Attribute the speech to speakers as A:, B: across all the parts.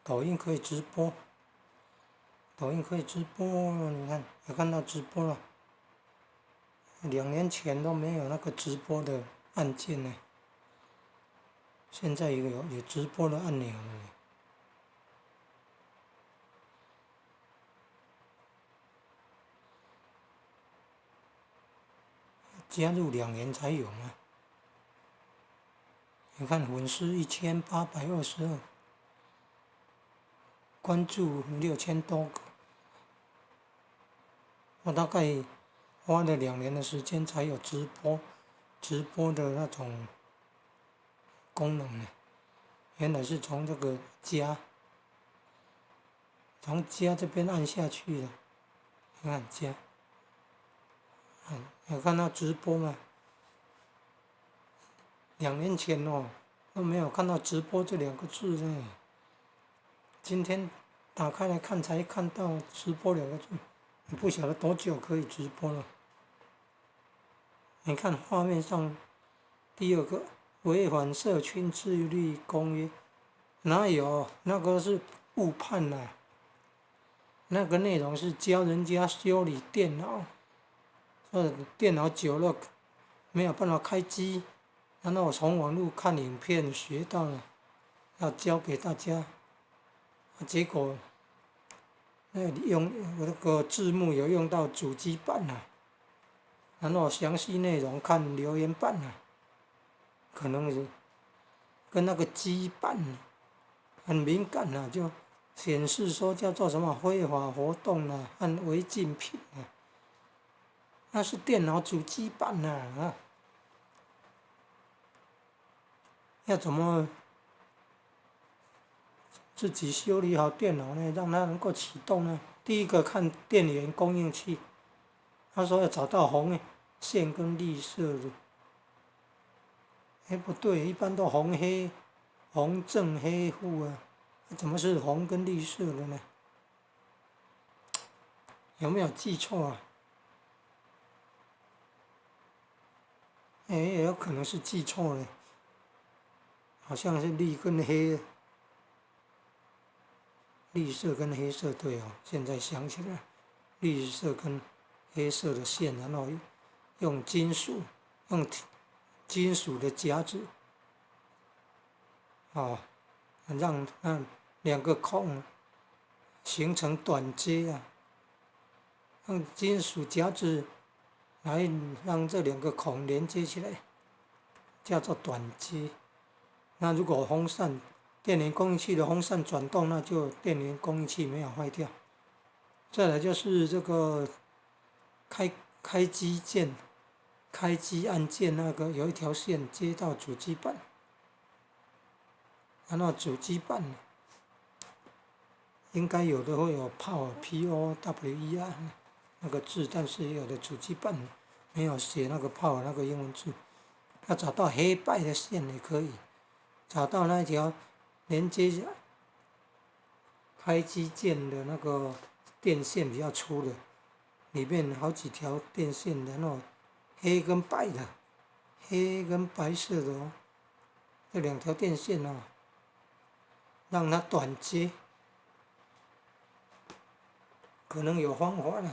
A: 抖音可以直播，抖音可以直播，你看有看到直播了。2年前都没有那个直播的按键呢，现在有直播的按钮了。加入2年才有吗？你看粉丝1822，关注6000多个，我大概花了2年的时间才有直播的那种功能呢。原来是从这个从加这边按下去的，你看加，有看到直播吗？2年前都没有看到直播这2个字呢，今天打开来看才看到直播2个字，你不晓得多久可以直播了。你看画面上第2个违反社群自律公约，哪有？那个是误判啦，那个内容是教人家修理电脑，电脑久了没有办法开机，然后我从网络看影片学到了，要教给大家，结果用那个字幕有用到主机版啊，然后详细内容看留言板啊，可能是跟那个机版很敏感啊，就显示说叫做什么非法活动啊，和违禁品啊，那是电脑主机版啊，要怎么自己修理好电脑呢？让它能够启动呢？第一个看电源供应器，他说要找到红线跟绿色的，不对，一般都红黑，红正黑负啊，怎么是红跟绿色的呢？有没有记错啊？也有可能是记错了，好像是绿跟黑，绿色跟黑色对哦，现在想起来，绿色跟黑色的线，然后用金属的夹子，让那2个孔形成短接啊，用金属夹子来让这2个孔连接起来，叫做短接。那如果电源供应器的风扇转动，那就电源供应器没有坏掉。再来就是这个开机键、开机按键那个有一条线接到主机板，然后主机板应该有的会有 POWER 那个字，但是有的主机板没有写那个 POWER 那个英文字。要找到黑白的线也可以，找到那条连接开机键的那个电线比较粗的，里面好几条电线，然后黑跟白的，黑跟白色的这2条电线让它短接，可能有方法了，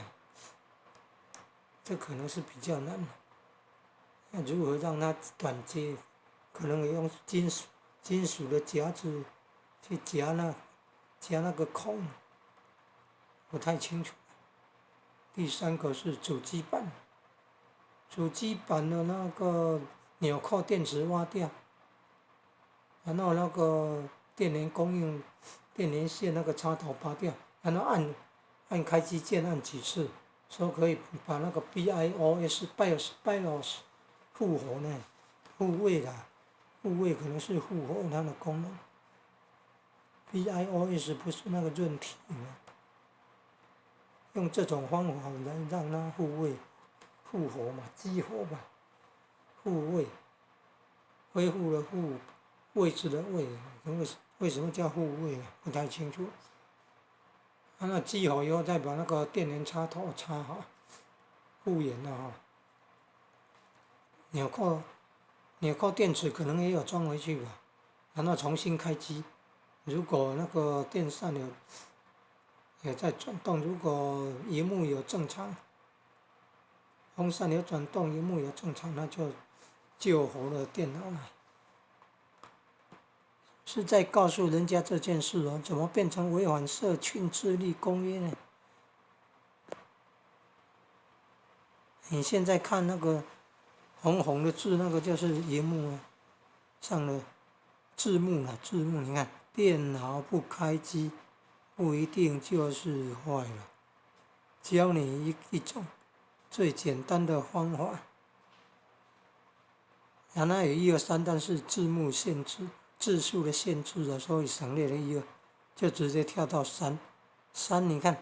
A: 这可能是比较难的。那如何让它短接？可能用金属的夹子去夹那个孔，不太清楚。第3个是主机板，主机板的那个纽扣电池挖掉，然后那个电源线那个插头拔掉，然后按开机键按几次，说可以把那个 BIOS 复活呢，复位啦，复位可能是复活它的功能。BIOS 不是那个润体吗？用这种方法来让它复活嘛，激活吧，复位，恢复了位置的位，为什么叫复位啊？不太清楚。那激活以后再把那个电源插头插好，复原了纽扣电池可能也有装回去吧，然后重新开机，如果那个电扇有在转动，如果荧幕有正常，风扇有转动，荧幕有正常，那就救活了电脑了。是在告诉人家这件事哦，怎么变成违反社群自律公约呢？你现在看那个红红的字，那个就是荧幕上的字幕了。字幕你看，电脑不开机不一定就是坏了。教你一种最简单的方法。原来有1、2、3，但是字幕限制、字数的限制了，所以省略了1、2，就直接跳到3。3你看。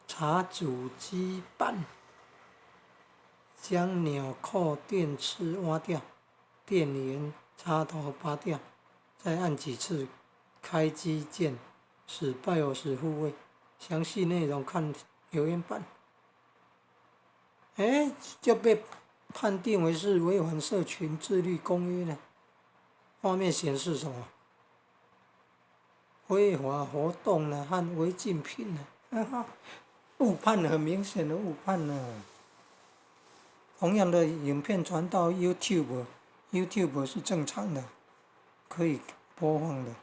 A: 查主机板，将纽扣电池挖掉，电源插头拔掉，再按几次开机键，使 BIOS 复位。详细内容看留言板。就被判定为是违反社群自律公约了。画面显示什么？非法活动了和违禁品了。误判了，很明显的误判了。同样的影片传到 YouTube 是正常的，可以播放的。